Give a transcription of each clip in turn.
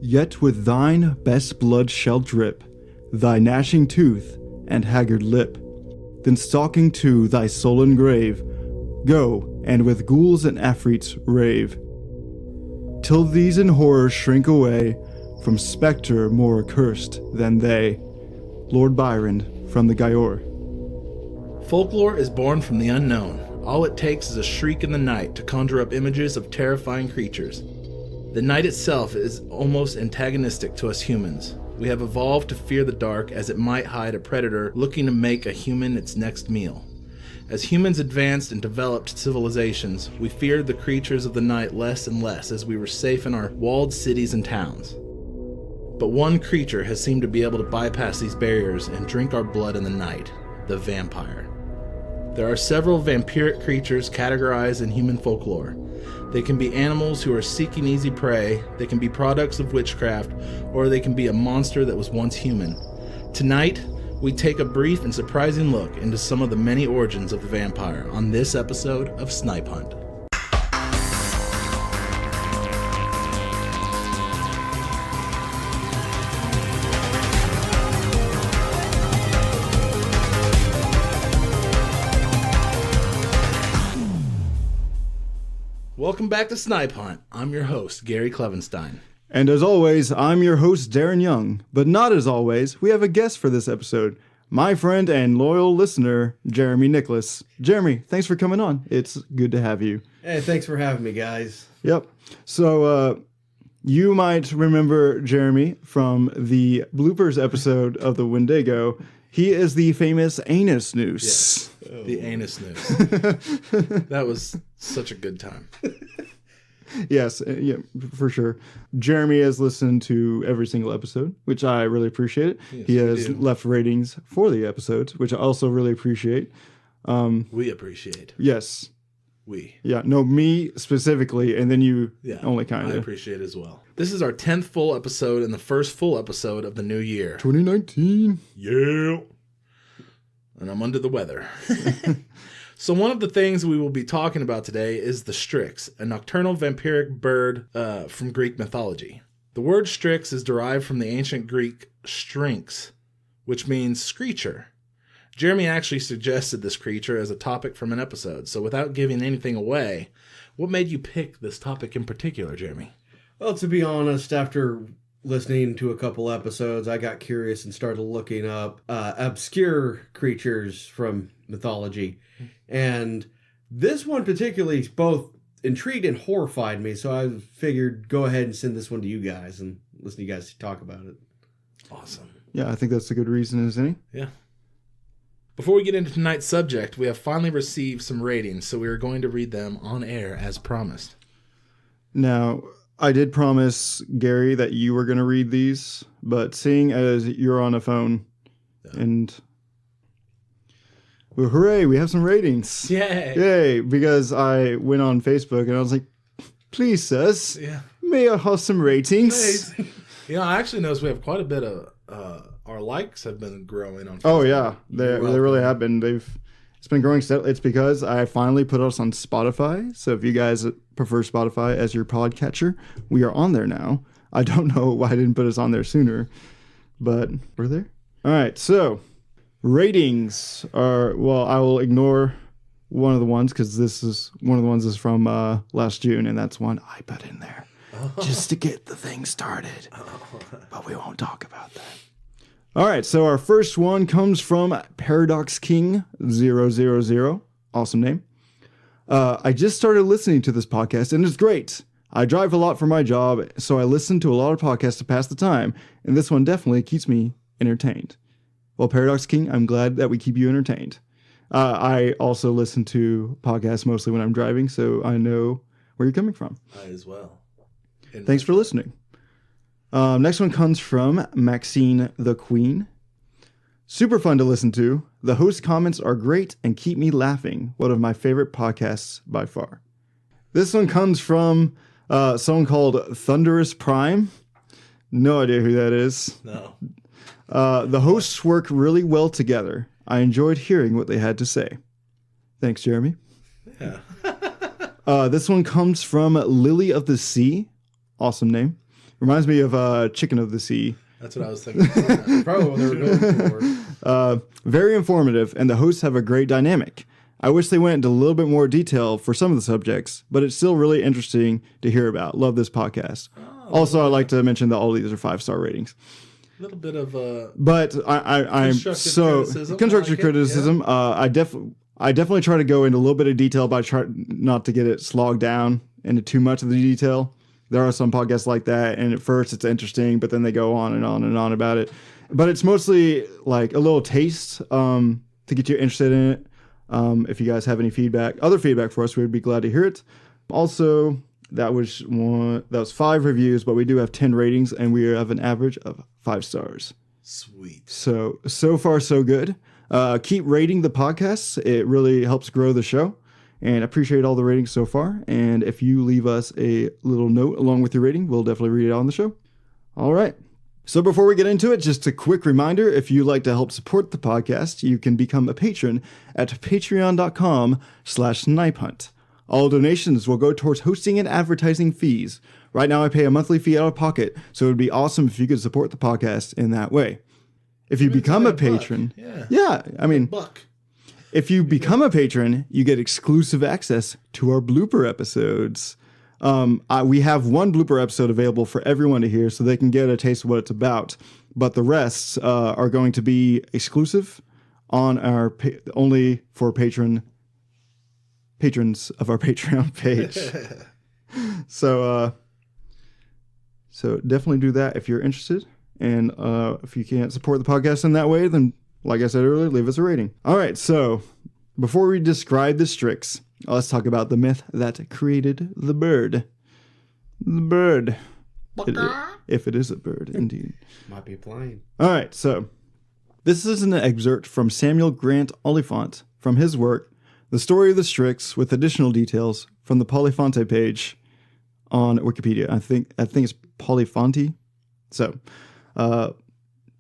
Yet with thine best blood shall drip, thy gnashing tooth and haggard lip. Then stalking to thy sullen grave, go and with ghouls and afrits rave, till these in horror shrink away from spectre more accursed than they. Lord Byron from the Giaour. Folklore is born from the unknown. All it takes is a shriek in the night to conjure up images of terrifying creatures. The night itself is almost antagonistic to us humans. We have evolved to fear the dark as it might hide a predator looking to make a human its next meal. As humans advanced and developed civilizations, we feared the creatures of the night less and less as we were safe in our walled cities and towns. But one creature has seemed to be able to bypass these barriers and drink our blood in the night, the vampire. There are several vampiric creatures categorized in human folklore. They can be animals who are seeking easy prey, they can be products of witchcraft, or they can be a monster that was once human. Tonight, we take a brief and surprising look into some of the many origins of the vampire on this episode of Snipe Hunt. Welcome back to Snipe Hunt. I'm your host, Gary Clevenstein. And as always, I'm your host, Darren Young. But not as always, we have a guest for this episode. My friend and loyal listener, Jeremy Nicholas. Jeremy, thanks for coming on. It's good to have you. Hey, thanks for having me, guys. Yep. So, you might remember Jeremy from the bloopers episode of the Wendigo. He is the famous Anus Noose. Yes, the Anus Noose. That was such a good time. Yes, yeah, for sure. Jeremy has listened to every single episode, which I really appreciate. Yes, he has left ratings for the episodes, which I also really appreciate. We appreciate. Yes. We. Yeah, no, me specifically, and then you only kind of. I appreciate it as well. This is our 10th full episode and the first full episode of the new year. 2019. Yeah. And I'm under the weather. So one of the things we will be talking about today is the Strix, a nocturnal vampiric bird from Greek mythology. The word Strix is derived from the ancient Greek Strix, which means screecher. Jeremy actually suggested this creature as a topic from an episode, so without giving anything away, what made you pick this topic in particular, Jeremy? Well, to be honest, after listening to a couple episodes, I got curious and started looking up obscure creatures from mythology. And this one particularly both intrigued and horrified me, so I figured go ahead and send this one to you guys and listen to you guys talk about it. Awesome. Yeah, I think that's a good reason, isn't it? Yeah. Before we get into tonight's subject, we have finally received some ratings, so we are going to read them on air as promised. Now, I did promise Gary that you were going to read these, but seeing as you're on a phone and... Well, hooray, we have some ratings. Yay. Yay, because I went on Facebook and I was like, please, sis, may I have some ratings? You know, I actually noticed we have quite a bit of, our likes have been growing on Facebook. Oh, yeah, they really have been. It's been growing steadily. It's because I finally put us on Spotify. So if you guys prefer Spotify as your podcatcher, we are on there now. I don't know why I didn't put us on there sooner, but we're there. All right, so... ratings are, well, I will ignore one of the ones because this is one of the ones is from last June, and that's one I put in there just to get the thing started. But we won't talk about that. All right, so our first one comes from Paradox King 000. Awesome name. I just started listening to this podcast, and it's great. I drive a lot for my job, so I listen to a lot of podcasts to pass the time, and this one definitely keeps me entertained. Well, Paradox King, I'm glad that we keep you entertained. I also listen to podcasts mostly when I'm driving, so I know where you're coming from. I as well. Thanks for listening. Next one comes from Maxine the Queen. Super fun to listen to. The host comments are great and keep me laughing. One of my favorite podcasts by far. This one comes from someone called Thunderous Prime. No idea who that is. No. The hosts work really well together. I enjoyed hearing what they had to say. Thanks, Jeremy. Yeah. This one comes from Lily of the Sea. Awesome name. Reminds me of Chicken of the Sea. That's what I was thinking. Probably what they were going for. Very informative, and the hosts have a great dynamic. I wish they went into a little bit more detail for some of the subjects, but it's still really interesting to hear about. Love this podcast. Also, I'd like to mention that all these are 5-star ratings. A little bit of But I'm so constructive criticism. I definitely try to go into a little bit of detail, but I try not to get it slogged down into too much of the detail. There are some podcasts like that, and at first it's interesting, but then they go on and on and on about it. But it's mostly like a little taste to get you interested in it. If you guys have any other feedback for us, we'd be glad to hear it. Also, that was 5 reviews, but we do have 10 ratings, and we have an average of 5 stars. Sweet. So far, so good. Keep rating the podcasts. It really helps grow the show, and appreciate all the ratings so far. And if you leave us a little note along with your rating, we'll definitely read it on the show. All right. So before we get into it, just a quick reminder, if you'd like to help support the podcast, you can become a patron at patreon.com/Snipe Hunt. All donations will go towards hosting and advertising fees. Right now I pay a monthly fee out of pocket, so it would be awesome if you could support the podcast in that way. If you become a patron, if you become a patron, you get exclusive access to our blooper episodes. We have one blooper episode available for everyone to hear, so they can get a taste of what it's about. But the rest are going to be exclusive on our only for patrons of our Patreon page. So definitely do that if you're interested. And if you can't support the podcast in that way, then like I said earlier, leave us a rating. All right, so before we describe the Strix, let's talk about the myth that created the bird. The bird. If it is a bird, indeed. Might be flying. All right, so this is an excerpt from Samuel Grant Oliphant from his work, The Story of the Strix, with additional details from the Polyphonte page on Wikipedia. I think it's Polyphonte. So,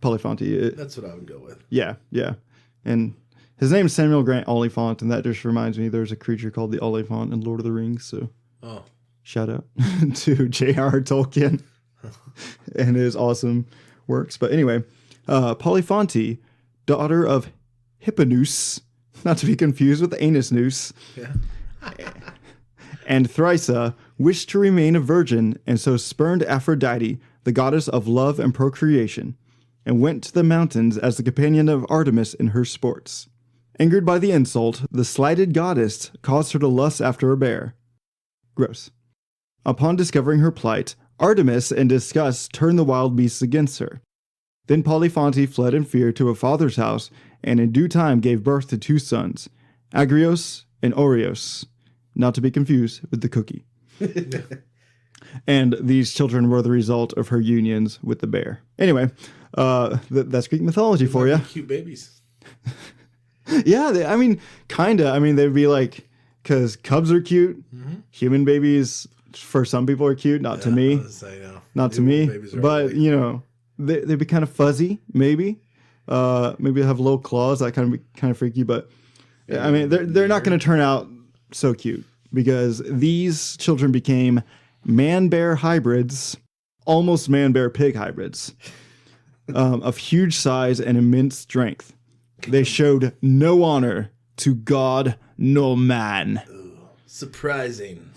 Polyphonte. That's what I would go with. Yeah. And his name is Samuel Grant Oliphant, and that just reminds me there's a creature called the Oliphant in Lord of the Rings, so shout out to J.R.R. Tolkien and his awesome works. But anyway, Polyphonte, daughter of Hipponous, not to be confused with Anus Noose, and Thrisa, wished to remain a virgin, and so spurned Aphrodite, the goddess of love and procreation, and went to the mountains as the companion of Artemis in her sports. Angered by the insult, the slighted goddess caused her to lust after a bear. Gross. Upon discovering her plight, Artemis, in disgust, turned the wild beasts against her. Then Polyphonte fled in fear to her father's house, and in due time gave birth to 2 sons, Agrios and Oreos, not to be confused with the cookie. And these children were the result of her unions with the bear. Anyway, that's Greek mythology for you. Cute babies. Yeah, kinda. They'd be like, because cubs are cute. Mm-hmm. Human babies, for some people, are cute. Not to me. Not to me. But, they'd be kind of fuzzy, maybe. Maybe have little claws. That kind of freaky. But, they're not going to turn out so cute. Because these children became man-bear hybrids, almost man-bear-pig hybrids, of huge size and immense strength. They showed no honor to God nor man. Ooh, surprising.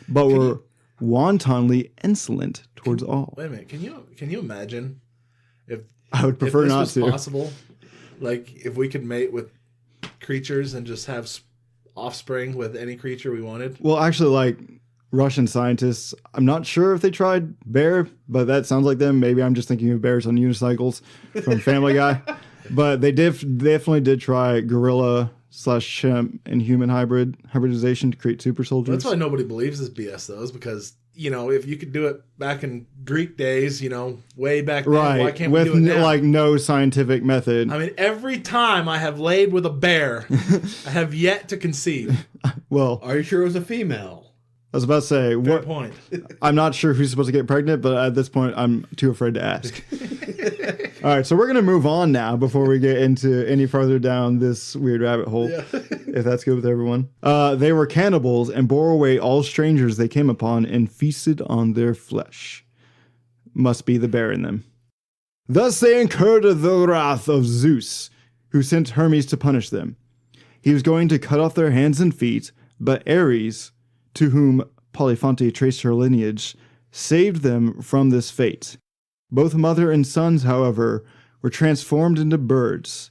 But were wantonly insolent towards all. Wait a minute. Can you imagine if I would prefer if this not was to. Possible, like if we could mate with creatures and just have offspring with any creature we wanted? Well, actually, like Russian scientists, I'm not sure if they tried bear, but that sounds like them. Maybe I'm just thinking of bears on unicycles from Family Guy. But they definitely did try gorilla/chimp and human hybridization to create super soldiers. That's why nobody believes this BS, though, is because, if you could do it back in Greek days, way back then, right. Why can't we do it now? Like no scientific method. Every time I have laid with a bear, I have yet to conceive. Well, are you sure it was a female? I was about to say, Fair point. I'm not sure who's supposed to get pregnant, but at this point, I'm too afraid to ask. All right, so we're going to move on now before we get into any further down this weird rabbit hole, if that's good with everyone. They were cannibals and bore away all strangers they came upon and feasted on their flesh. must be the bear in them. Thus they incurred the wrath of Zeus, who sent Hermes to punish them. He was going to cut off their hands and feet, but Ares, to whom Polyphonte traced her lineage, saved them from this fate. Both mother and sons, however, were transformed into birds.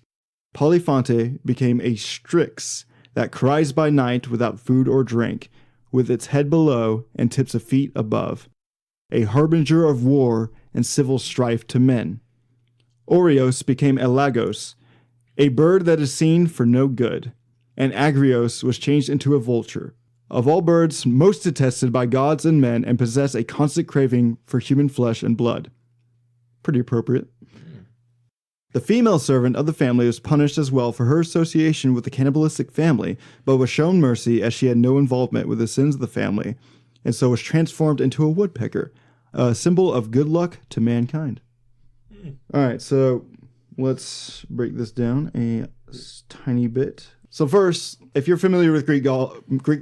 Polyphonte became a Strix that cries by night without food or drink, with its head below and tips of feet above, a harbinger of war and civil strife to men. Oreos became a Lagos, a bird that is seen for no good, and Agrios was changed into a vulture, of all birds most detested by gods and men and possess a constant craving for human flesh and blood. Pretty appropriate. The female servant of the family was punished as well for her association with the cannibalistic family, but was shown mercy as she had no involvement with the sins of the family, and so was transformed into a woodpecker, a symbol of good luck to mankind. All right, so let's break this down a tiny bit. So first, if you're familiar with Greek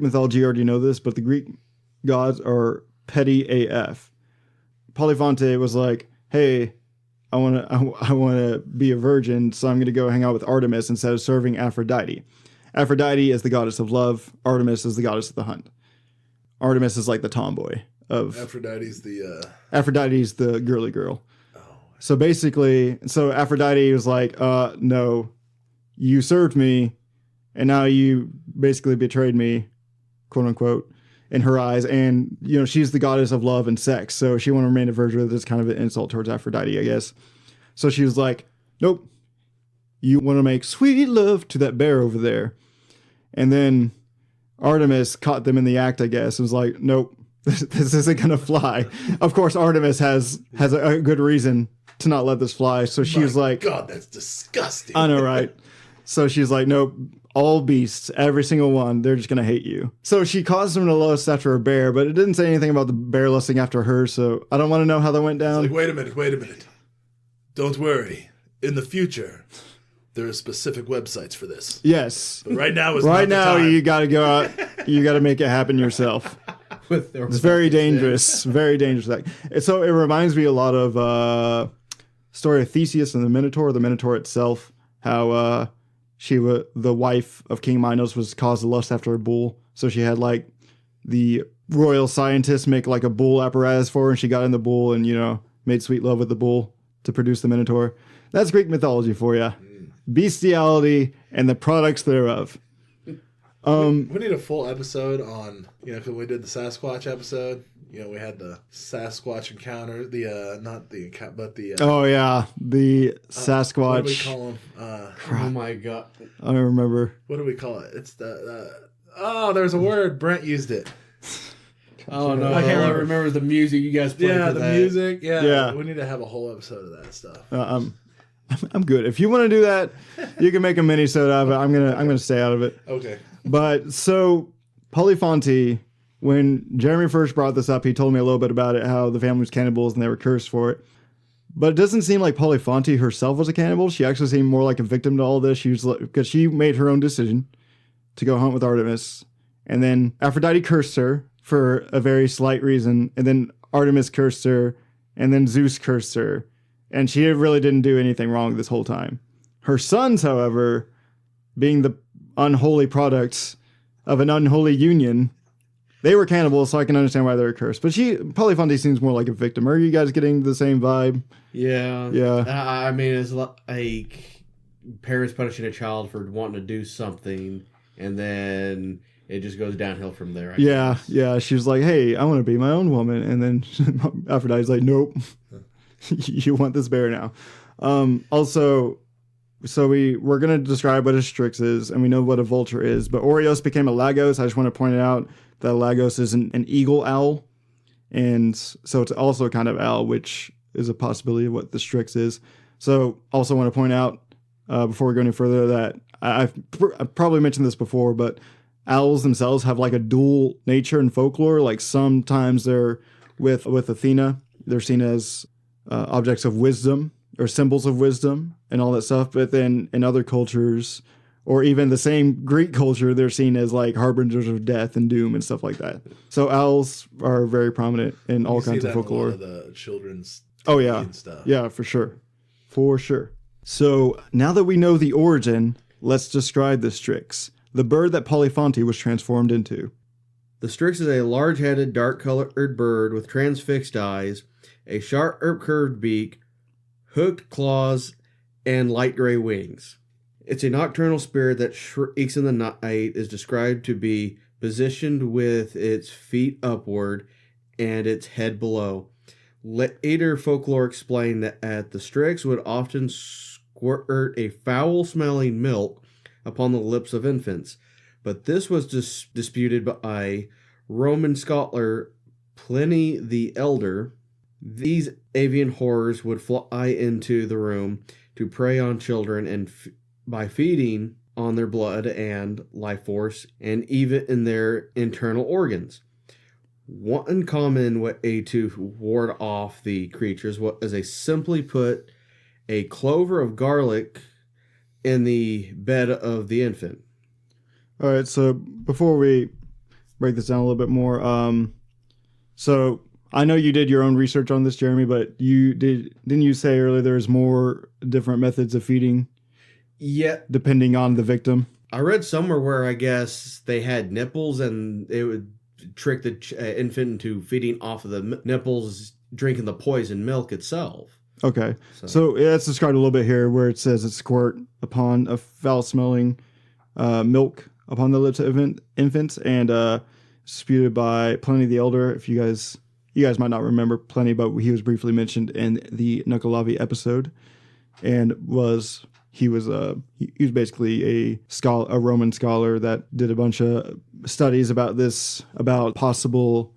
mythology, you already know this, but the Greek gods are petty AF. Polyphonte was like, hey, I want to be a virgin, so I'm going to go hang out with Artemis instead of serving Aphrodite. Aphrodite is the goddess of love. Artemis is the goddess of the hunt. Artemis is like the tomboy of... Aphrodite's the girly girl. Oh. So basically, Aphrodite was like, no, you served me, and now you basically betrayed me, quote unquote, in her eyes. And, she's the goddess of love and sex, so she wanted to remain a virgin. That's kind of an insult towards Aphrodite, I guess. So she was like, nope, you want to make sweet love to that bear over there. And then Artemis caught them in the act, I guess, and was like, nope, this isn't going to fly. Of course, Artemis has a good reason to not let this fly. So she was like, God, that's disgusting. I know, right? So she's like, nope, all beasts, every single one, they're just going to hate you. So she caused them to lust after a bear, but it didn't say anything about the bear lusting after her, so I don't want to know how that went down. It's like, wait a minute. Don't worry. In the future, there are specific websites for this. Yes. But right now is right not the now, time. you got to go out. You got to make it happen yourself. It's very dangerous. Very dangerous. So it reminds me a lot of story of Theseus and the Minotaur itself, how the wife of King Minos was caused to lust after a bull. So she had like the royal scientists make like a bull apparatus for her, and she got in the bull and, made sweet love with the bull to produce the Minotaur. That's Greek mythology for you. Bestiality and the products thereof. We need a full episode on, because we did the Sasquatch episode. We had the Sasquatch encounter, Oh yeah, the Sasquatch. What do we call them? Oh my God. I don't remember. What do we call it? It's there's a word. Brent used it. Oh no, I can't remember the music you guys played. Yeah, for music. Yeah. We need to have a whole episode of that stuff. I'm good. If you want to do that, you can make a mini-sode out of it. I'm gonna stay out of it. Okay. But so Polyphonte, when Jeremy first brought this up, he told me a little bit about it, how the family was cannibals and they were cursed for it. But it doesn't seem like Polyphonte herself was a cannibal. She actually seemed more like a victim to all this. She was because she made her own decision to go hunt with Artemis, and then Aphrodite cursed her for a very slight reason, and then Artemis cursed her, and then Zeus cursed her, and she really didn't do anything wrong this whole time. Her sons, however, being the unholy products of an unholy union, they were cannibals, so I can understand why they were cursed. But Polyphonte seems more like a victim. Are you guys getting the same vibe? Yeah. Yeah. I mean, it's like parents punishing a child for wanting to do something, and then it just goes downhill from there. I guess. Yeah. She was like, hey, I want to be my own woman. And then Aphrodite's like, nope. You want this bear now. Also, so we're going to describe what a Strix is, and we know what a vulture is. But Oreos became a Lagos. I just want to point out that Lagos is an eagle owl. And so it's also a kind of owl, which is a possibility of what the Strix is. So also want to point out, before we go any further, that I've probably mentioned this before, but owls themselves have like a dual nature in folklore. Like sometimes they're with Athena. They're seen as objects of wisdom or symbols of wisdom and all that stuff. But then in other cultures, or even the same Greek culture, they're seen as like harbingers of death and doom and stuff like that. So owls are very prominent in all kinds of folklore. In a lot of the children's Oh, yeah. and stuff. Yeah, for sure. For sure. So now that we know the origin, let's describe the Strix, the bird that Polyphonte was transformed into. The Strix is a large-headed, dark-colored bird with transfixed eyes, a sharp curved beak, hooked claws, and light gray wings. It's a nocturnal spirit that shrieks in the night, is described to be positioned with its feet upward and its head below. Later folklore explained that the Strix would often squirt a foul-smelling milk upon the lips of infants, but this was disputed by Roman scholar Pliny the Elder. These avian horrors would fly into the room to prey on children and by feeding on their blood and life force, and even in their internal organs. One common way to ward off the creatures was simply put a clover of garlic in the bed of the infant. All right, so before we break this down a little bit more, so I know you did your own research on this, Jeremy, but didn't you say earlier there's more different methods of feeding? Yeah. Depending on the victim? I read somewhere where I guess they had nipples and it would trick the infant into feeding off of the nipples, drinking the poison milk itself. Okay. So it's described a little bit here where it says it squirt upon a foul-smelling milk upon the lips of infants, and disputed by Pliny the Elder. If you guys might not remember Pliny, but he was briefly mentioned in the Nucalavi episode, and he was basically a Roman scholar that did a bunch of studies about possible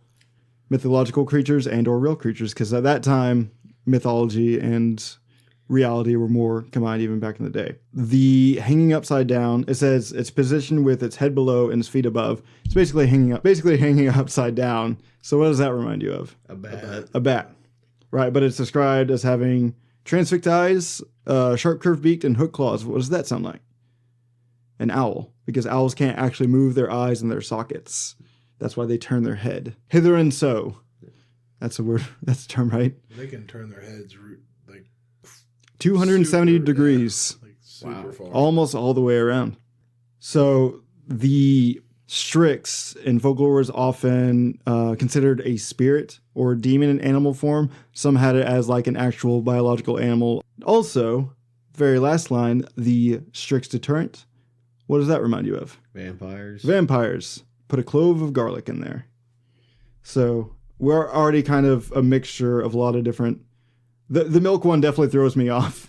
mythological creatures and or real creatures, because at that time mythology and reality were more combined even back in the day. The hanging upside down, it says it's positioned with its head below and its feet above. It's basically hanging upside down. So what does that remind you of? A bat. A bat. Right, but it's described as having transfixed eyes, sharp curved beak, and hooked claws. What does that sound like? An owl, because owls can't actually move their eyes in their sockets. That's why they turn their head hither and so. That's a word. That's a term, right? They can turn their heads like 270 degrees. Yeah, like super far. Almost all the way around. So the Strix in folklore is often considered a spirit or demon in animal form. Some had it as like an actual biological animal. Also, very last line, the Strix deterrent. What does that remind you of? Vampires. Vampires. Put a clove of garlic in there. So we're already kind of a mixture of a lot of different... The milk one definitely throws me off.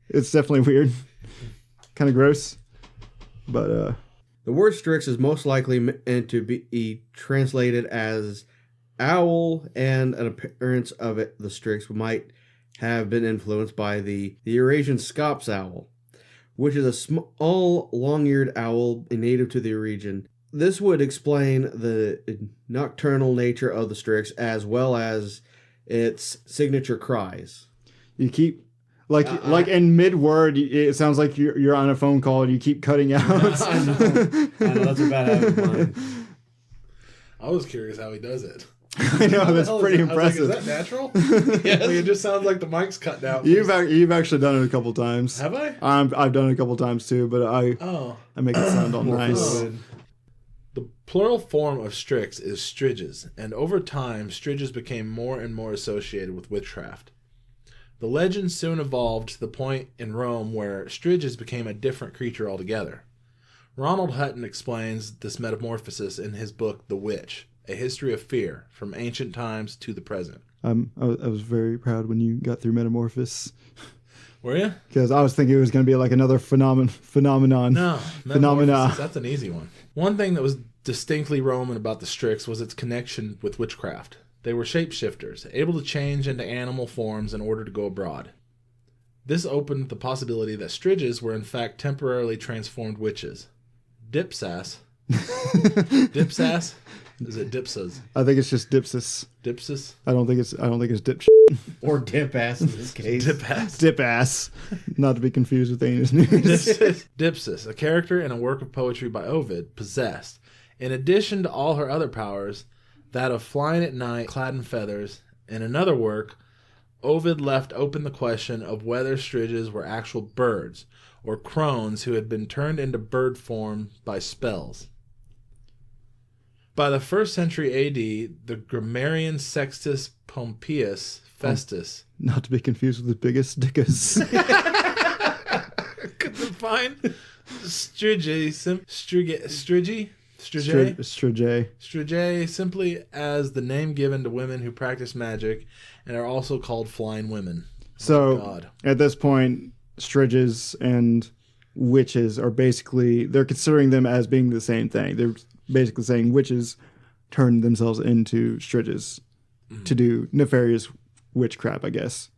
It's definitely weird. Kind of gross. But... The word Strix is most likely meant to be translated as owl, and an appearance of it, the Strix, might have been influenced by the Eurasian scops owl, which is a small, long-eared owl native to the region. This would explain the nocturnal nature of the Strix, as well as its signature cries. You keep... Like in mid-word, it sounds like you're on a phone call and you keep cutting out. I know, that's a bad habit of mine. I was curious how he does it. I know, that's pretty impressive. Is that natural? Yes. Like, it just sounds like the mic's cut out. You've actually done it a couple times. Have I? I've done it a couple times too, but I make it sound all nice. The plural form of Strix is striges, and over time, striges became more and more associated with witchcraft. The legend soon evolved to the point in Rome where striges became a different creature altogether. Ronald Hutton explains this metamorphosis in his book The Witch, A History of Fear, from Ancient Times to the Present. I was very proud when you got through Metamorphosis. Were you? Because I was thinking it was going to be like another phenomenon. No, Metamorphosis, that's an easy one. One thing that was distinctly Roman about the Strix was its connection with witchcraft. They were shapeshifters, able to change into animal forms in order to go abroad. This opened the possibility that striges were in fact temporarily transformed witches. Dipsas? Dipsas? Is it dipsas? I think it's just dipsis. Dipsis? I don't think it's dip Or dip ass in this case. Dip ass. Dip ass. Not to be confused with Anus News. Dipsis, a character in a work of poetry by Ovid, possessed, in addition to all her other powers, that of flying at night, clad in feathers. In another work, Ovid left open the question of whether Striges were actual birds or crones who had been turned into bird form by spells. By the 1st century AD, the grammarian Sextus Pompeius Festus... Not to be confused with the biggest dickus. Could define Strigoi simply as the name given to women who practice magic and are also called flying women. So, at this point, Striges and witches are basically, they're considering them as being the same thing. They're basically saying witches turn themselves into Striges to do nefarious witchcraft, I guess.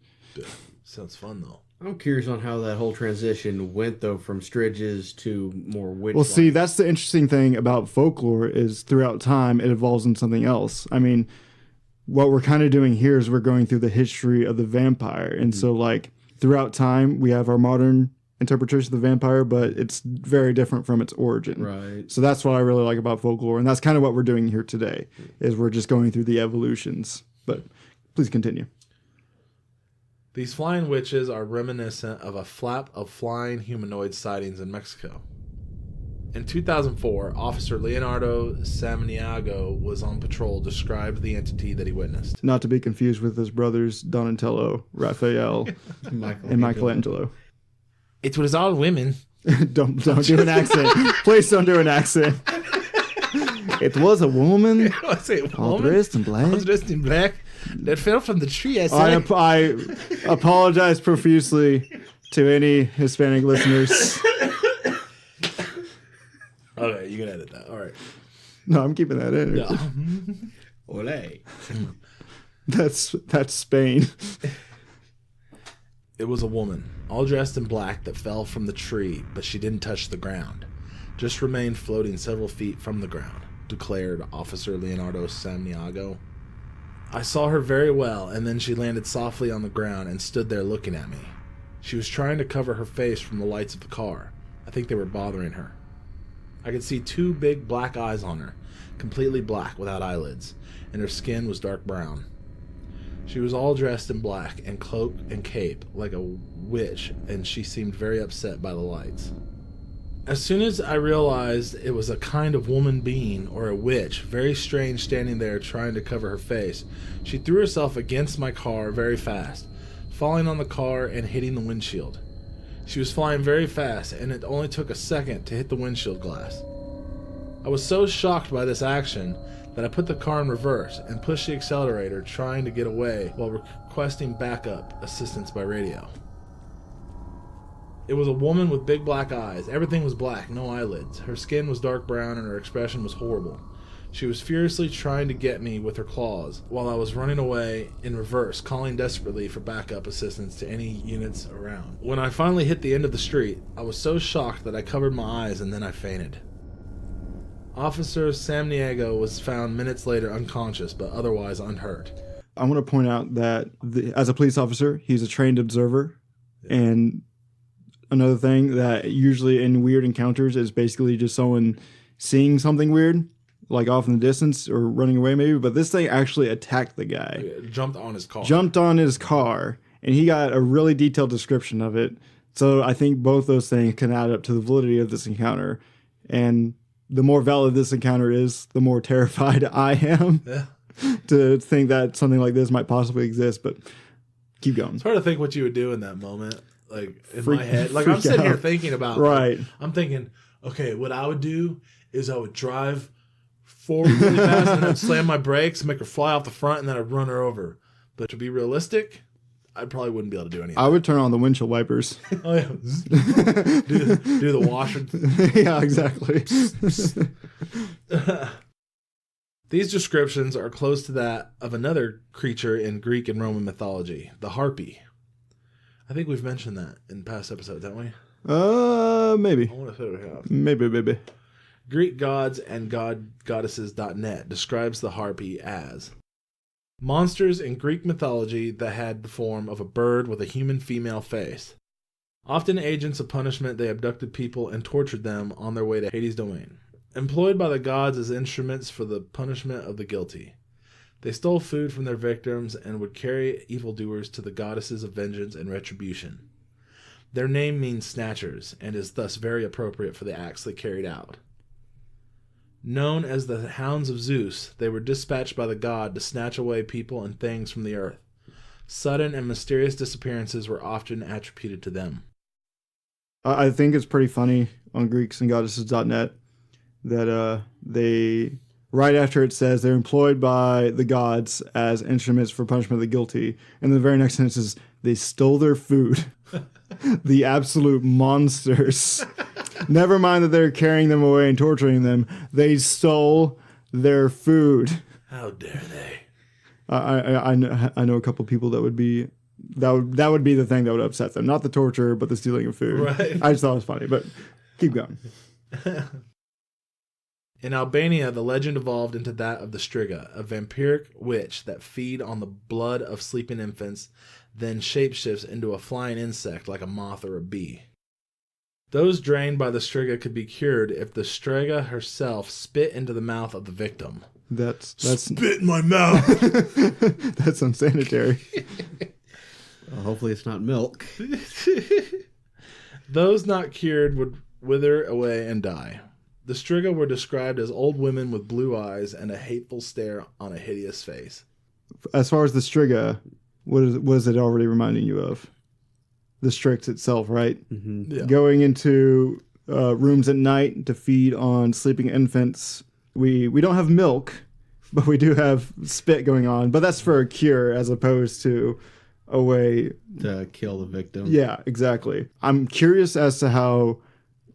Sounds fun, though. I'm curious on how that whole transition went, though, from Striges to more witch. Well, see, that's the interesting thing about folklore is throughout time, it evolves into something else. I mean, what we're kind of doing here is we're going through the history of the vampire. And so, like, throughout time, we have our modern interpretation of the vampire, but it's very different from its origin. Right. So that's what I really like about folklore. And that's kind of what we're doing here today, is we're just going through the evolutions. But please continue. These flying witches are reminiscent of a flap of flying humanoid sightings in Mexico. In 2004, Officer Leonardo Samaniego was on patrol, described the entity that he witnessed. Not to be confused with his brothers Donatello, Raphael, and Michelangelo. It was all women. Don't do an accent. Please don't do an accent. It was a woman. All dressed in black. All dressed in black. That fell from the tree, I said. I apologize profusely to any Hispanic listeners. Okay, you can edit that. All right. No, I'm keeping that in. Yeah. Olé. That's Spain. It was a woman, all dressed in black, that fell from the tree, but she didn't touch the ground. Just remained floating several feet from the ground, declared Officer Leonardo Samaniego. I saw her very well, and then she landed softly on the ground and stood there looking at me. She was trying to cover her face from the lights of the car. I think they were bothering her. I could see 2 big black eyes on her, completely black without eyelids, and her skin was dark brown. She was all dressed in black and cloak and cape like a witch, and she seemed very upset by the lights. As soon as I realized it was a kind of woman being or a witch, very strange, standing there trying to cover her face, she threw herself against my car very fast, falling on the car and hitting the windshield. She was flying very fast, and it only took a second to hit the windshield glass. I was so shocked by this action that I put the car in reverse and pushed the accelerator, trying to get away while requesting backup assistance by radio. It was a woman with big black eyes. Everything was black, no eyelids. Her skin was dark brown and her expression was horrible. She was furiously trying to get me with her claws while I was running away in reverse, calling desperately for backup assistance to any units around. When I finally hit the end of the street, I was so shocked that I covered my eyes and then I fainted. Officer Samaniego was found minutes later unconscious but otherwise unhurt. I want to point out that as a police officer, he's a trained observer. And another thing that usually in weird encounters is basically just someone seeing something weird, like off in the distance or running away maybe. But this thing actually attacked the guy. Jumped on his car. And he got a really detailed description of it. So I think both those things can add up to the validity of this encounter. And the more valid this encounter is, the more terrified I am to think that something like this might possibly exist. But keep going. It's hard to think what you would do in that moment. Like in my head, like I'm sitting here thinking about, right? Like, I'm thinking, okay, what I would do is I would drive forward really fast and I'd slam my brakes, make her fly off the front, and then I'd run her over. But to be realistic, I probably wouldn't be able to do anything. I would turn on the windshield wipers. Oh yeah, do the washer. Yeah, exactly. These descriptions are close to that of another creature in Greek and Roman mythology, the harpy. I think we've mentioned that in past episodes, haven't we? Maybe. I want to say we have. Maybe. Greek Gods and Goddesses.net describes the harpy as monsters in Greek mythology that had the form of a bird with a human female face. Often agents of punishment, they abducted people and tortured them on their way to Hades' domain. Employed by the gods as instruments for the punishment of the guilty. They stole food from their victims and would carry evildoers to the goddesses of vengeance and retribution. Their name means snatchers, and is thus very appropriate for the acts they carried out. Known as the Hounds of Zeus, they were dispatched by the god to snatch away people and things from the earth. Sudden and mysterious disappearances were often attributed to them. I think it's pretty funny on GreeksandGoddesses.net that they, right after it says they're employed by the gods as instruments for punishment of the guilty, and the very next sentence is, they stole their food. The absolute monsters. Never mind that they're carrying them away and torturing them. They stole their food. How dare they? I know a couple people that would be the thing that would upset them. Not the torture, but the stealing of food. Right. I just thought it was funny, but keep going. In Albania, the legend evolved into that of the Strigoi, a vampiric witch that feed on the blood of sleeping infants, then shapeshifts into a flying insect like a moth or a bee. Those drained by the Strigoi could be cured if the Strigoi herself spit into the mouth of the victim. That's spit in my mouth. That's unsanitary. Well, hopefully it's not milk. Those not cured would wither away and die. The Strigoi were described as old women with blue eyes and a hateful stare on a hideous face. As far as the Strigoi, what is it already reminding you of? The Strix itself, right? Mm-hmm. Yeah. Going into rooms at night to feed on sleeping infants. We don't have milk, but we do have spit going on. But that's for a cure as opposed to a way to kill the victim. Yeah, exactly. I'm curious as to how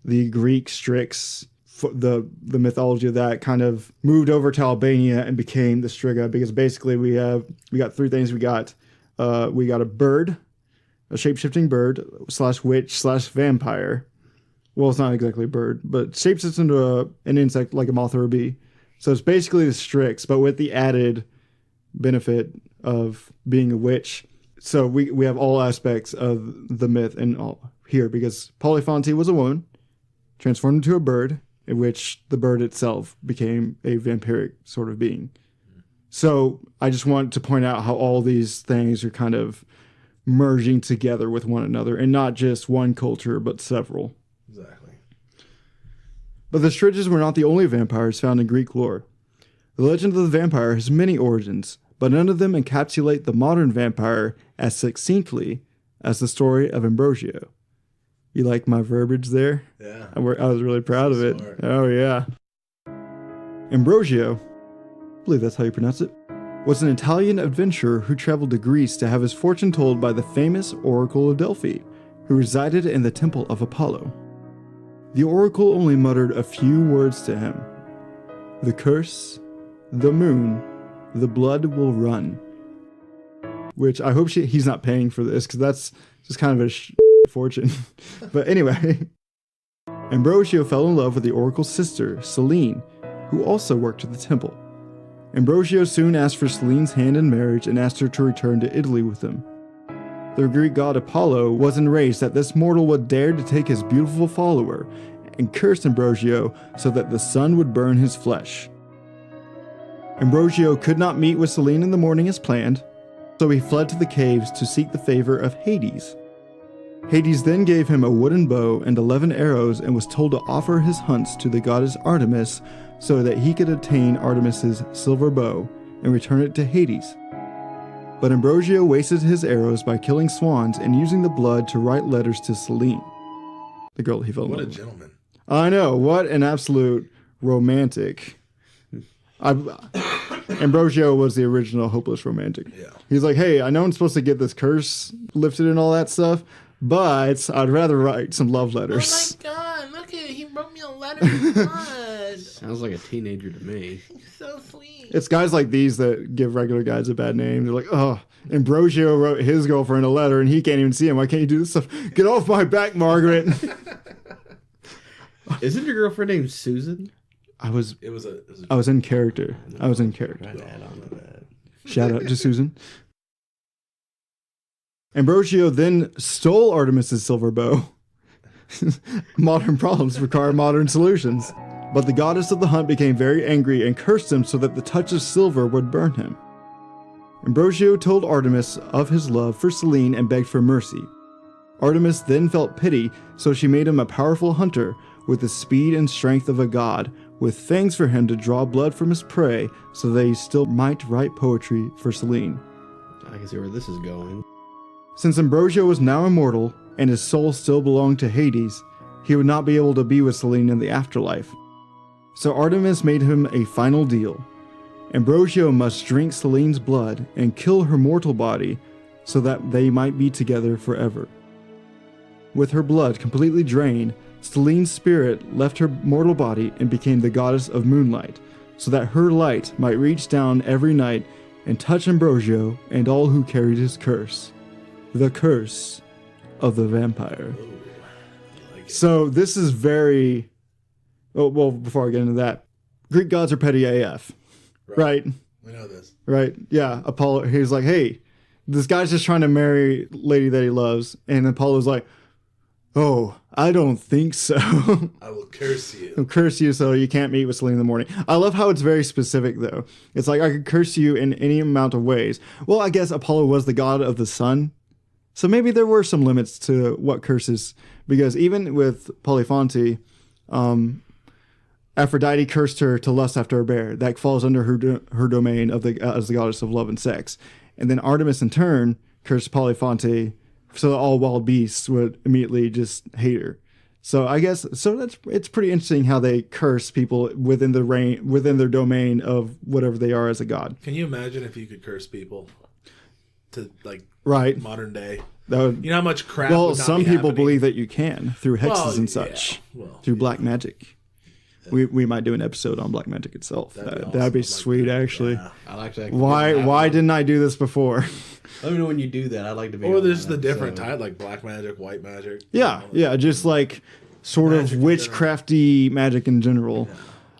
the Greek Strix, the mythology of that, kind of moved over to Albania and became the Strigoi, because basically we got three things. We got a bird, a shape-shifting bird / witch / vampire. Well, it's not exactly a bird, but shapeshifts into an insect like a moth or a bee. So it's basically the Strix, but with the added benefit of being a witch. So we have all aspects of the myth in all here, because Polyphonte was a woman, transformed into a bird, in which the bird itself became a vampiric sort of being. So I just want to point out how all these things are kind of merging together with one another, and not just one culture, but several. Exactly. But the Striges were not the only vampires found in Greek lore. The legend of the vampire has many origins, but none of them encapsulate the modern vampire as succinctly as the story of Ambrosio. You like my verbiage there? Yeah. I was really proud of it. Smart. Oh, yeah. Ambrosio, I believe that's how you pronounce it, was an Italian adventurer who traveled to Greece to have his fortune told by the famous Oracle of Delphi, who resided in the Temple of Apollo. The Oracle only muttered a few words to him. The curse, the moon, the blood will run. Which I hope he's not paying for this, because that's just kind of a fortune. But anyway, Ambrosio fell in love with the Oracle's sister, Selene, who also worked at the temple. Ambrosio soon asked for Selene's hand in marriage and asked her to return to Italy with him. The Greek god Apollo was enraged that this mortal would dare to take his beautiful follower, and cursed Ambrosio so that the sun would burn his flesh. Ambrosio could not meet with Selene in the morning as planned, so he fled to the caves to seek the favor of Hades. Hades then gave him a wooden bow and 11 arrows and was told to offer his hunts to the goddess Artemis so that he could obtain Artemis's silver bow and return it to Hades. But Ambrosio wasted his arrows by killing swans and using the blood to write letters to Selene, the girl he fell in love with. What a gentleman. I know, what an absolute romantic. Ambrosio was the original hopeless romantic. Yeah. He's like, hey, I know I'm supposed to get this curse lifted and all that stuff, but I'd rather write some love letters. Oh my god, look at it. He wrote me a letter with blood. Sounds like a teenager to me. He's so sweet. It's guys like these that give regular guys a bad name. They're like, oh, Ambrosio wrote his girlfriend a letter and he can't even see him. Why can't you do this stuff? Get off my back, Margaret. Isn't your girlfriend named Susan? I was It in character. I was in character. I'd add on to that. Shout out to Susan. Ambrosio then stole Artemis's silver bow. Modern problems require modern solutions. But the goddess of the hunt became very angry and cursed him so that the touch of silver would burn him. Ambrosio told Artemis of his love for Selene and begged for mercy. Artemis then felt pity, so she made him a powerful hunter with the speed and strength of a god, with fangs for him to draw blood from his prey so that he still might write poetry for Selene. I can see where this is going. Since Ambrosio was now immortal and his soul still belonged to Hades, he would not be able to be with Selene in the afterlife. So Artemis made him a final deal. Ambrosio must drink Selene's blood and kill her mortal body so that they might be together forever. With her blood completely drained, Selene's spirit left her mortal body and became the goddess of moonlight, so that her light might reach down every night and touch Ambrosio and all who carried his curse. The curse of the vampire. So this is very... Oh, well, before I get into that, Greek gods are petty AF. Right? We know this. Right? Yeah. Apollo, he's like, hey, this guy's just trying to marry a lady that he loves. And Apollo's like, oh, I don't think so. I will curse you. I'll curse you so you can't meet with Selene in the morning. I love how it's very specific, though. It's like, I could curse you in any amount of ways. Well, I guess Apollo was the god of the sun. So maybe there were some limits to what curses. Because even with Polyphonte, Aphrodite cursed her to lust after a bear. That falls under her domain of as the goddess of love and sex. And then Artemis, in turn, cursed Polyphonte so that all wild beasts would immediately just hate her. So I guess it's pretty interesting how they curse people within their domain of whatever they are as a god. Can you imagine if you could curse people to modern day? That would, you know how much crap. Well, some people believe that you can through hexes and such, through black magic. We might do an episode on black magic itself. That'd be sweet, actually. Yeah. I'd like to. Why didn't I do this before? Let me know when you do that. I'd like to be. Or there's the different type, like black magic, white magic. Yeah, just like sort of witchcrafty magic in general. Yeah.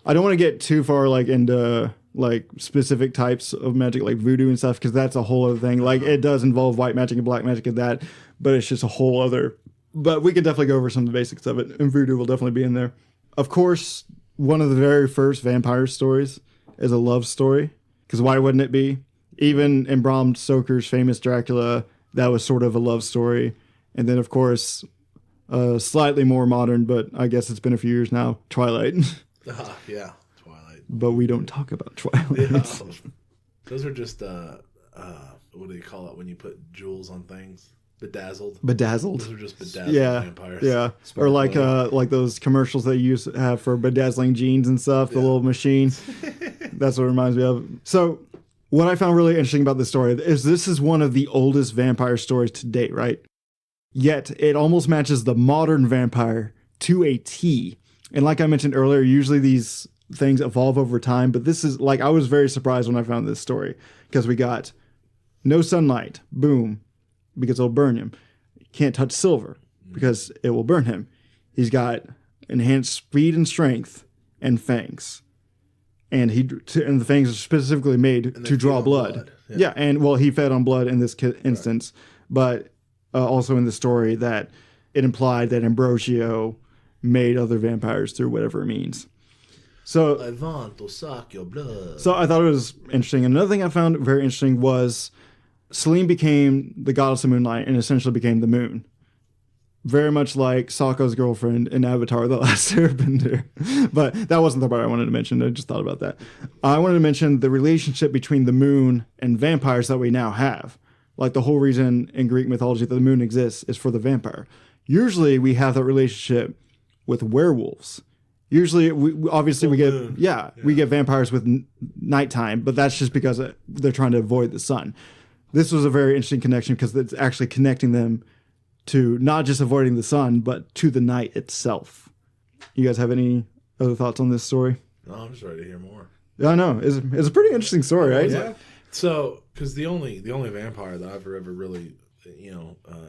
I don't want to get too far into like specific types of magic, like voodoo and stuff, because that's a whole other thing. Like it does involve white magic and black magic and that, but it's just a whole other. But we could definitely go over some of the basics of it, and voodoo will definitely be in there. Of course, one of the very first vampire stories is a love story, because why wouldn't it be? Even in Bram Stoker's famous Dracula, that was sort of a love story. And then, of course, slightly more modern, but I guess it's been a few years now, Twilight. Yeah, Twilight. But we don't talk about Twilight. Yeah. Those are just, what do you call it when you put jewels on things? Bedazzled. Those are just bedazzled vampires. Yeah. Or like those commercials that you have for bedazzling jeans and stuff, the little machine. That's what it reminds me of. So what I found really interesting about this story is this is one of the oldest vampire stories to date, right? Yet it almost matches the modern vampire to a T. And like I mentioned earlier, usually these things evolve over time, but this is like, I was very surprised when I found this story because we got no sunlight, boom, because it'll burn him. Can't touch silver because it will burn him. He's got enhanced speed and strength and fangs. And the fangs are specifically made to draw blood. Yeah, and well, he fed on blood in this instance, but also in the story that it implied that Ambrosio made other vampires through whatever means. So I want to suck your blood. So I thought it was interesting. Another thing I found very interesting was Selene became the goddess of moonlight and essentially became the moon. Very much like Sokko's girlfriend in Avatar: The Last Airbender. But that wasn't the part I wanted to mention. I just thought about that. I wanted to mention the relationship between the moon and vampires that we now have. Like the whole reason in Greek mythology that the moon exists is for the vampire. Usually we have that relationship with werewolves. Usually, we get vampires with nighttime, but that's just because they're trying to avoid the sun. This was a very interesting connection because it's actually connecting them to not just avoiding the sun, but to the night itself. You guys have any other thoughts on this story? No, I'm just ready to hear more. Yeah, I know. It's a pretty interesting story, right? Yeah. So, because the only vampire that I've ever really,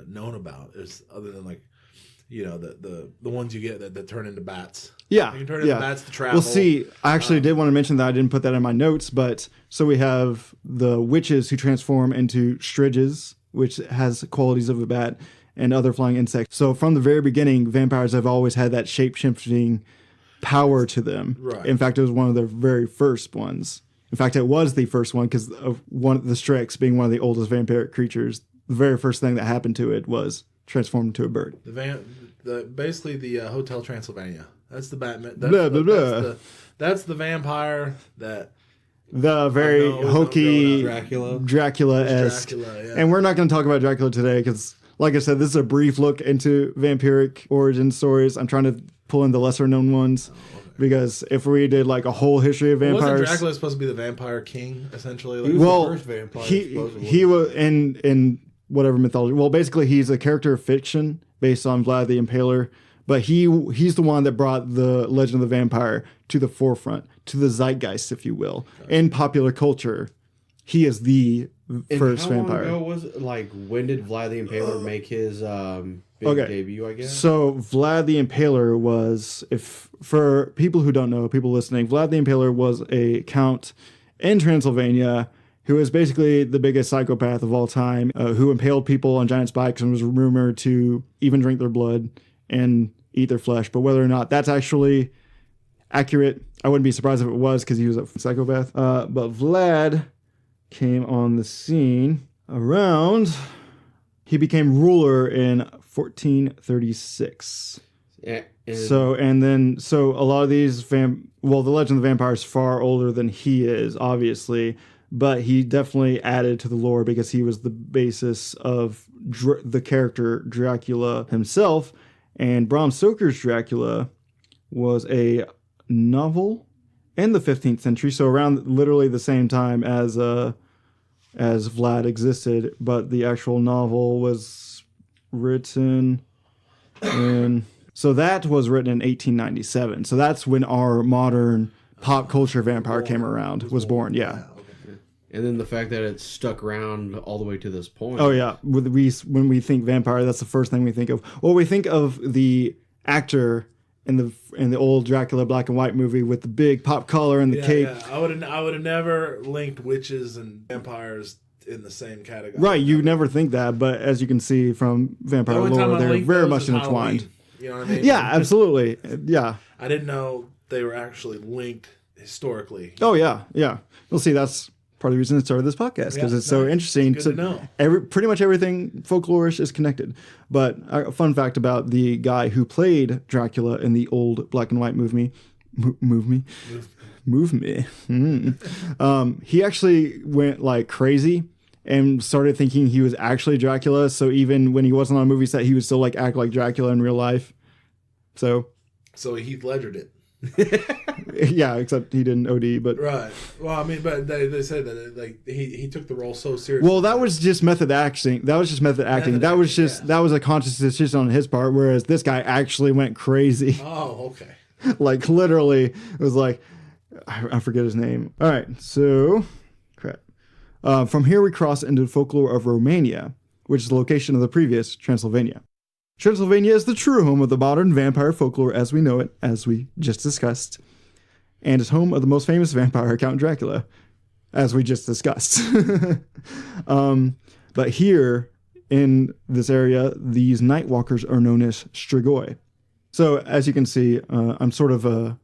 known about is other than like, the ones you get that turn into bats. Yeah. You can turn into bats to travel. Well, see, I actually did want to mention that. I didn't put that in my notes, but so we have the witches who transform into Striges, which has qualities of a bat, and other flying insects. So from the very beginning, vampires have always had that shape-shifting power to them. Right. In fact, it was one of the very first ones. In fact, it was the first one because of the Strix being one of the oldest vampiric creatures. The very first thing that happened to it was transformed into a bird. Basically the Hotel Transylvania. That's the Batman. That's the vampire that. The very hokey Dracula-esque. Yeah. And we're not going to talk about Dracula today because, like I said, this is a brief look into vampiric origin stories. I'm trying to pull in the lesser known ones because if we did like a whole history of vampires... Wasn't Dracula supposed to be the vampire king, essentially? He was the first vampire, supposedly. He was in whatever mythology. Well, basically, he's a character of fiction based on Vlad the Impaler. But he's the one that brought the legend of the vampire to the forefront, to the zeitgeist, if you will, in popular culture. He is the first vampire. How long ago was it? Like, when did Vlad the Impaler make his big debut, I guess? So Vlad the Impaler was, for people who don't know, people listening, Vlad the Impaler was a count in Transylvania who was basically the biggest psychopath of all time, who impaled people on giant spikes and was rumored to even drink their blood and eat their flesh. But whether or not that's actually accurate, I wouldn't be surprised if it was because he was a psychopath. But Vlad came on the scene around... He became ruler in 1436. Yeah, So a lot of these... the Legend of the Vampire is far older than he is, obviously. But he definitely added to the lore because he was the basis of the character Dracula himself. And Bram Stoker's Dracula was a novel in the 15th century, so around literally the same time as Vlad existed, but the actual novel was written so that was written in 1897. So that's when our modern pop culture vampire came around, was born, yeah. And then the fact that it's stuck around all the way to this point. Oh yeah, when we think vampire, that's the first thing we think of. Well, we think of the actor in the old Dracula black and white movie with the big pop collar and the cape. Yeah. I would have never linked witches and vampires in the same category. Right, you never think that, but as you can see from vampire lore, they're very much intertwined. You know what I mean? Yeah, absolutely. Yeah. I didn't know they were actually linked historically. Oh yeah, yeah. We'll see. That's part of the reason I started this podcast because it's so interesting. It's good to know. Pretty much everything folklorish is connected. But a fun fact about the guy who played Dracula in the old black and white movie, he actually went like crazy and started thinking he was actually Dracula. So even when he wasn't on a movie set, he would still like act like Dracula in real life. So Heath Ledger'd it. Yeah, except he didn't OD, but right. Well, I mean, but they said that like he took the role so seriously. Well, that was just method acting. That was a conscious decision on his part. Whereas this guy actually went crazy. Oh, okay. Like literally, it was like I forget his name. All right, so crap. From here we cross into the folklore of Romania, which is the location of the previous Transylvania. Transylvania is the true home of the modern vampire folklore as we know it, as we just discussed, and is home of the most famous vampire, Count Dracula, as we just discussed. But here in this area, these night walkers are known as Strigoi. So as you can see, I'm sort of a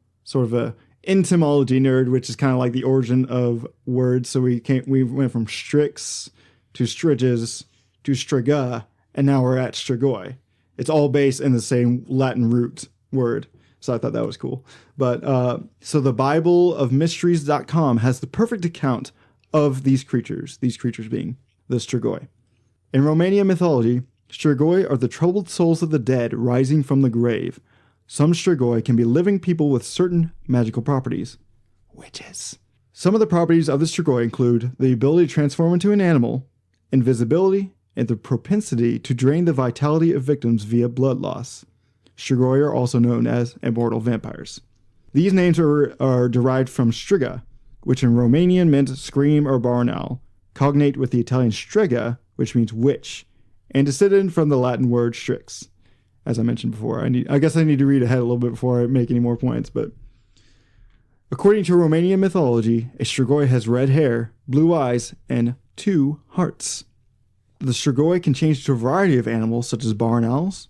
entomology nerd, which is kind of like the origin of words. So we went from Strix to Striges to Striga, and now we're at Strigoi. It's all based in the same Latin root word. So I thought that was cool. But so the Bible of Mysteries.com has the perfect account of these creatures being the Strigoi. In Romanian mythology, Strigoi are the troubled souls of the dead rising from the grave. Some Strigoi can be living people with certain magical properties. Witches. Some of the properties of the Strigoi include the ability to transform into an animal, invisibility, and the propensity to drain the vitality of victims via blood loss. Strigoi are also known as immortal vampires. These names are derived from striga, which in Romanian meant scream or barn owl, cognate with the Italian strega, which means witch, and descended from the Latin word strix. As I mentioned before, I guess I need to read ahead a little bit before I make any more points, but according to Romanian mythology, a Strigoi has red hair, blue eyes, and 2 hearts. The Strigoi can change to a variety of animals such as barn owls,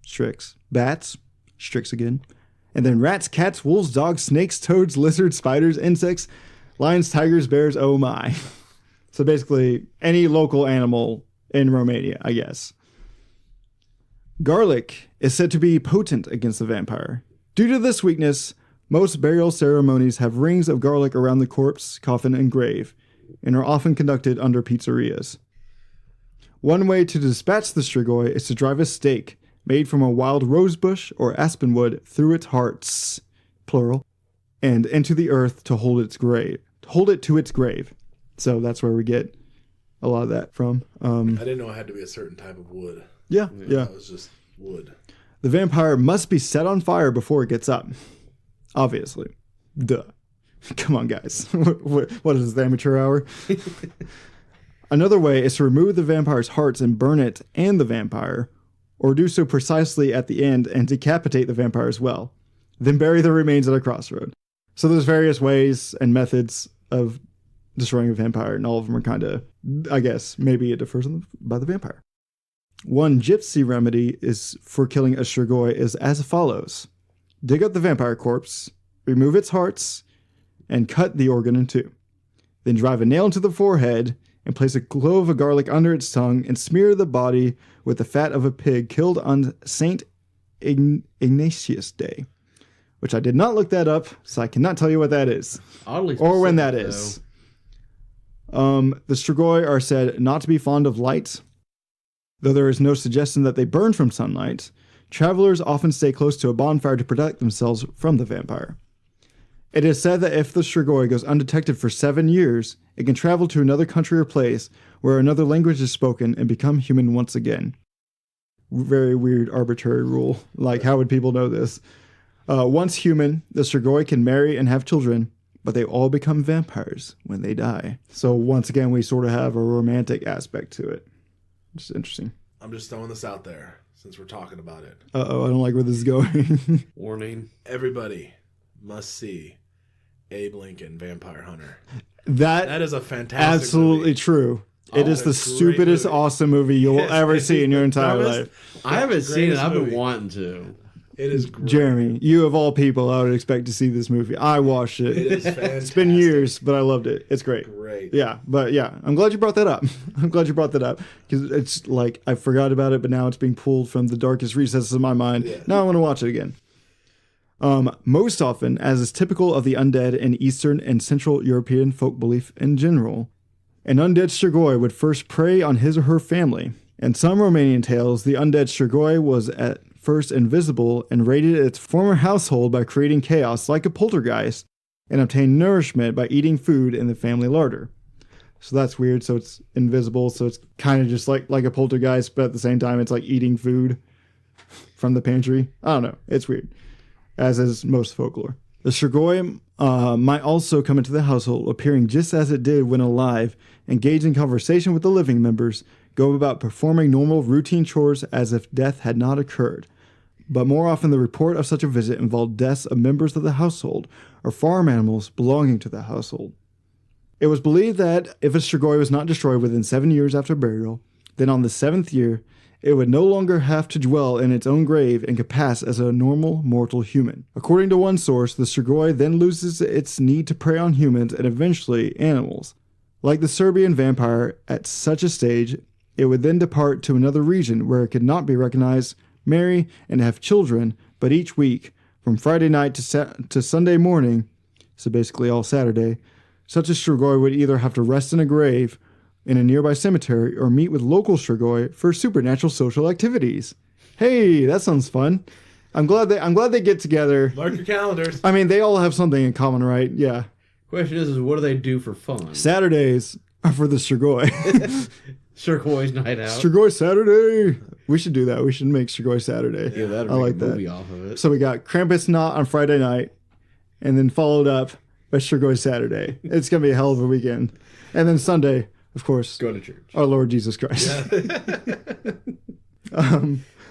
Strix, bats, Strix again, and then rats, cats, wolves, dogs, snakes, toads, lizards, spiders, insects, Lions, tigers, bears, oh my. So basically, any local animal in Romania, I guess. Garlic is said to be potent against the vampire. Due to this weakness, most burial ceremonies have rings of garlic around the corpse, coffin, and grave, and are often conducted under pizzerias. One way to dispatch the Strigoi is to drive a stake made from a wild rosebush or aspen wood through its hearts, plural, and into the earth to hold it to its grave. So that's where we get a lot of that from. I didn't know it had to be a certain type of wood. Yeah. It was just wood. The vampire must be set on fire before it gets up. Obviously. Duh. Come on, guys. What is this, the amateur hour? Another way is to remove the vampire's hearts and burn it and the vampire, or do so precisely at the end and decapitate the vampire as well. Then bury the remains at a crossroad. So there's various ways and methods of destroying a vampire, and all of them are kind of, I guess, maybe it differs by the vampire. One gypsy remedy is for killing a Strigoi is as follows. Dig up the vampire corpse, remove its hearts, and cut the organ in two. Then drive a nail into the forehead and place a clove of garlic under its tongue and smear the body with the fat of a pig killed on St. Ignatius Day. Which I did not look that up, so I cannot tell you what that is. Oddly or when that specific, is. The Strigoi are said not to be fond of light. Though there is no suggestion that they burn from sunlight, travelers often stay close to a bonfire to protect themselves from the vampire. It is said that if the Strigoi goes undetected for 7 years, it can travel to another country or place where another language is spoken and become human once again. Very weird, arbitrary rule. Like, how would people know this? Once human, the Strigoi can marry and have children, but they all become vampires when they die. So once again, we sort of have a romantic aspect to it. It's interesting. I'm just throwing this out there since we're talking about it. Uh-oh, I don't like where this is going. Warning. Everybody must see Abe Lincoln, Vampire Hunter. That is a fantastic absolutely movie. True. It is the stupidest, awesome movie you will ever see in your entire life. I haven't seen it. I've been movie. wanting to. It is great. Jeremy, you of all people, I would expect to see this movie. I watched it. It is fantastic. It's been years, but I loved it. It's great. Great. Yeah, but yeah, I'm glad you brought that up. I'm glad you brought that up because it's like I forgot about it, but now it's being pulled from the darkest recesses of my mind. Yeah. Now I want to watch it again. Most often, as is typical of the undead in Eastern and Central European folk belief in general, an undead Strigoi would first prey on his or her family. In some Romanian tales, the undead Strigoi was at first invisible and raided its former household by creating chaos like a poltergeist and obtained nourishment by eating food in the family larder. So that's weird. So it's invisible. So it's kind of just like a poltergeist, but at the same time, it's like eating food from the pantry. I don't know. It's weird, as is most folklore. The Strigoi might also come into the household, appearing just as it did when alive, engage in conversation with the living members, go about performing normal routine chores as if death had not occurred. But more often the report of such a visit involved deaths of members of the household or farm animals belonging to the household. It was believed that if a Strigoi was not destroyed within 7 years after burial, then on the 7th year, it would no longer have to dwell in its own grave and could pass as a normal mortal human. According to one source, the Strigoi then loses its need to prey on humans and eventually animals. Like the Serbian vampire, at such a stage, it would then depart to another region where it could not be recognized, marry, and have children, but each week, from Friday night to Sunday morning, so basically all Saturday, such a Strigoi would either have to rest in a grave in a nearby cemetery or meet with local Strigoi for supernatural social activities. Hey, that sounds fun. I'm glad they get together. Mark your calendars. I mean, they all have something in common, right? Yeah. Question is what do they do for fun? Saturdays are for the Strigoi. Strigoi's night out. Strigoi Saturday. We should do that. We should make Strigoi Saturday. Yeah, that'd I make like a movie off of it. So we got Krampusnacht on Friday night, and then followed up by Strigoi Saturday. It's gonna be a hell of a weekend. And then Sunday, of course, go to church. Our Lord Jesus Christ. Yeah.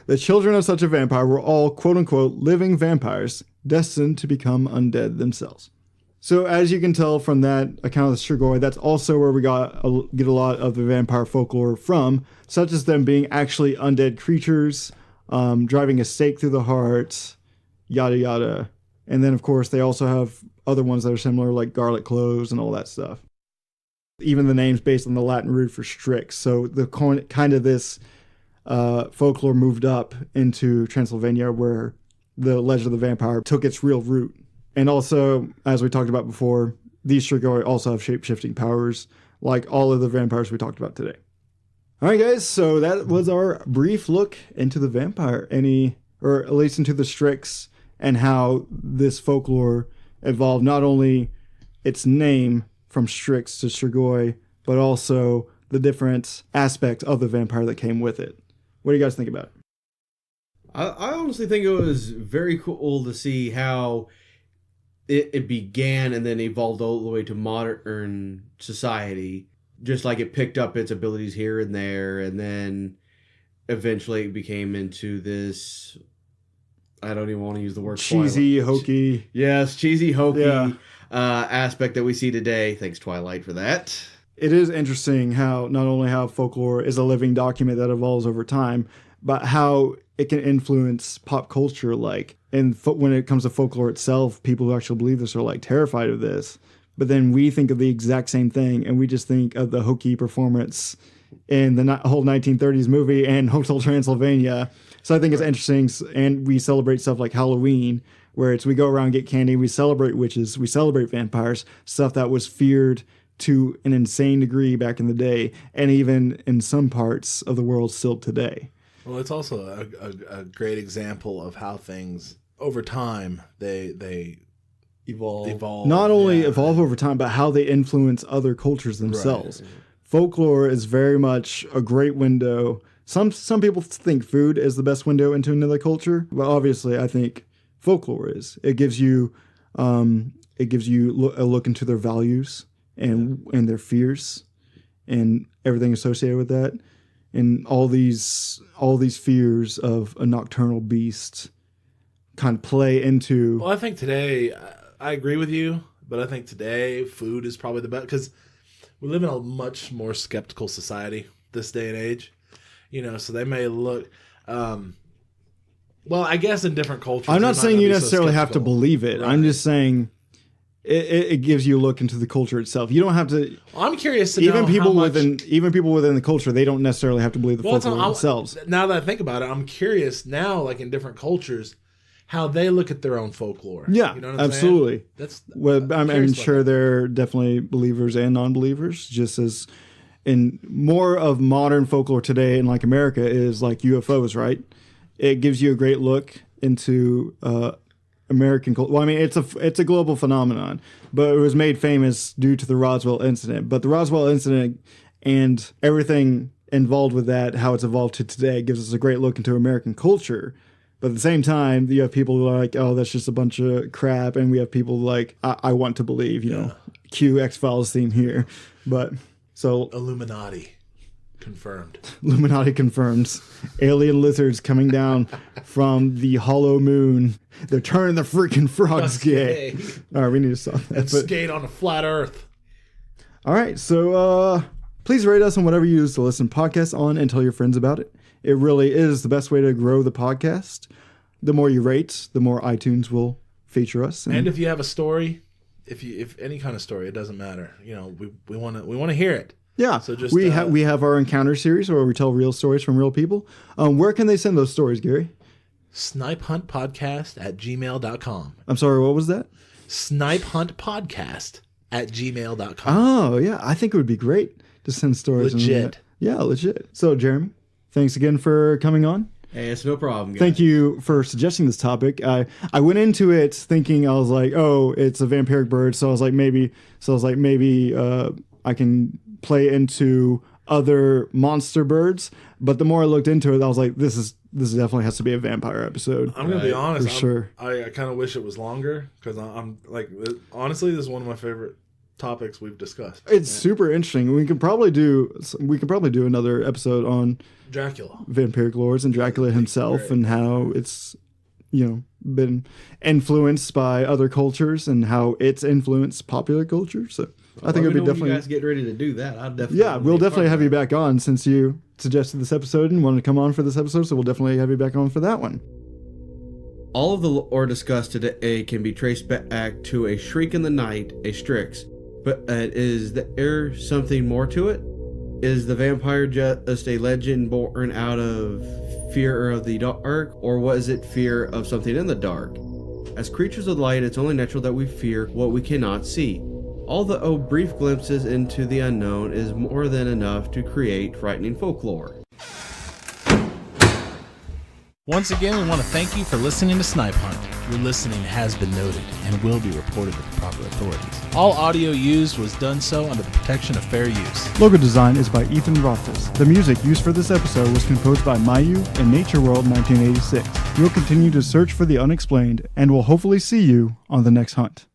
The children of such a vampire were all quote unquote living vampires, destined to become undead themselves. So as you can tell from that account of the Strigoi, that's also where we get a lot of the vampire folklore from, such as them being actually undead creatures, driving a stake through the heart, yada yada, And then, of course, they also have other ones that are similar, like garlic cloves and all that stuff. Even the name's based on the Latin root for Strix. So the kind of this folklore moved up into Transylvania, where the legend of the vampire took its real root. And also, as we talked about before, these Strigoi also have shape-shifting powers, like all of the vampires we talked about today. All right, guys, so that was our brief look into the vampire, or at least into the Strix, and how this folklore evolved, not only its name from Strix to Strigoi, but also the different aspects of the vampire that came with it. What do you guys think about it? I honestly think it was very cool to see how it began and then evolved all the way to modern society. Just like it picked up its abilities here and there, and then eventually it became into this, I don't even want to use the word cheesy, Twilight. hokey. Yes, cheesy, hokey Yeah. aspect that we see today. Thanks, Twilight, for that. It is interesting how not only how folklore is a living document that evolves over time, but how it can influence pop culture. Like, and when it comes to folklore itself, people who actually believe this are like terrified of this. But then we think of the exact same thing, and we just think of the hokey performance in the whole 1930s movie and Hotel Transylvania. So I think it's interesting, and we celebrate stuff like Halloween, where we go around and get candy, we celebrate witches, we celebrate vampires, stuff that was feared to an insane degree back in the day, and even in some parts of the world still today. Well, it's also a great example of how things, over time, they evolve. Not only evolve over time, but how they influence other cultures themselves. Right. Folklore is very much a great window. Some people think food is the best window into another culture, but obviously I think folklore is. It gives you a look into their values and their fears and everything associated with that, and all these fears of a nocturnal beast kind of play into. Well, I think today, I agree with you, but I think today food is probably the best, because we live in a much more skeptical society this day and age. So they may look. Well, I guess in different cultures. I'm not saying you necessarily have to believe it. Right. I'm just saying it gives you a look into the culture itself. You don't have to. Well, I'm curious to even know people how much, even people within the culture, they don't necessarily have to believe the folklore themselves. Now that I think about it, I'm curious now, like in different cultures, how they look at their own folklore. Yeah, you know what I'm absolutely. Saying? I'm sure there are definitely believers and non-believers, just as in more of modern folklore today in like America is like UFOs, right? It gives you a great look into American culture. Well, I mean, it's a global phenomenon, but it was made famous due to the Roswell incident. But the Roswell incident and everything involved with that, how it's evolved to today, gives us a great look into American culture. But at the same time, you have people who are like, oh, that's just a bunch of crap. And we have people like, I want to believe, you know, cue X-Files theme here. But so. Illuminati confirmed. Illuminati confirms. Alien lizards coming down from the hollow moon. They're turning the freaking frogs gay. All right, we need to stop that. And skate on a flat earth. All right, so please rate us on whatever you use to listen to podcasts on and tell your friends about it. It really is the best way to grow the podcast. The more you rate, the more iTunes will feature us. And if you have a story, if any kind of story, it doesn't matter. You know, we want to hear it. Yeah, so just we have our encounter series where we tell real stories from real people. Where can they send those stories, Gary? Snipe Hunt Podcast at gmail.com. I'm sorry, what was that? Snipe Hunt Podcast at gmail.com. Oh, yeah. I think it would be great to send stories. Legit. Yeah, legit. So, Jeremy, thanks again for coming on. Hey, it's no problem, guys. Thank you for suggesting this topic. I went into it thinking, I was like, oh, it's a vampiric bird. So I was like, maybe I can play into other monster birds. But the more I looked into it, I was like, this definitely has to be a vampire episode. I'm gonna be honest, for sure. I kind of wish it was longer, because I'm like, honestly, this is one of my favorite topics we've discussed. It's super interesting. We could probably do another episode on Dracula, vampiric lords, and Dracula himself, and how it's been influenced by other cultures and how it's influenced popular culture. So I think it'd be definitely. You guys get ready to do that. I'll definitely. We'll definitely have you back on, since you suggested this episode and wanted to come on for this episode. So we'll definitely have you back on for that one. All of the lore discussed today can be traced back to a shriek in the night, a Strix. But is there something more to it? Is the vampire just a legend born out of fear of the dark, or was it fear of something in the dark? As creatures of light, it's only natural that we fear what we cannot see. Although brief glimpses into the unknown is more than enough to create frightening folklore. Once again, we want to thank you for listening to Snipe Hunt. Your listening has been noted and will be reported with the proper authorities. All audio used was done so under the protection of fair use. Logo design is by Ethan Rothfuss. The music used for this episode was composed by Mayu and Nature World 1986. We'll continue to search for the unexplained and will hopefully see you on the next hunt.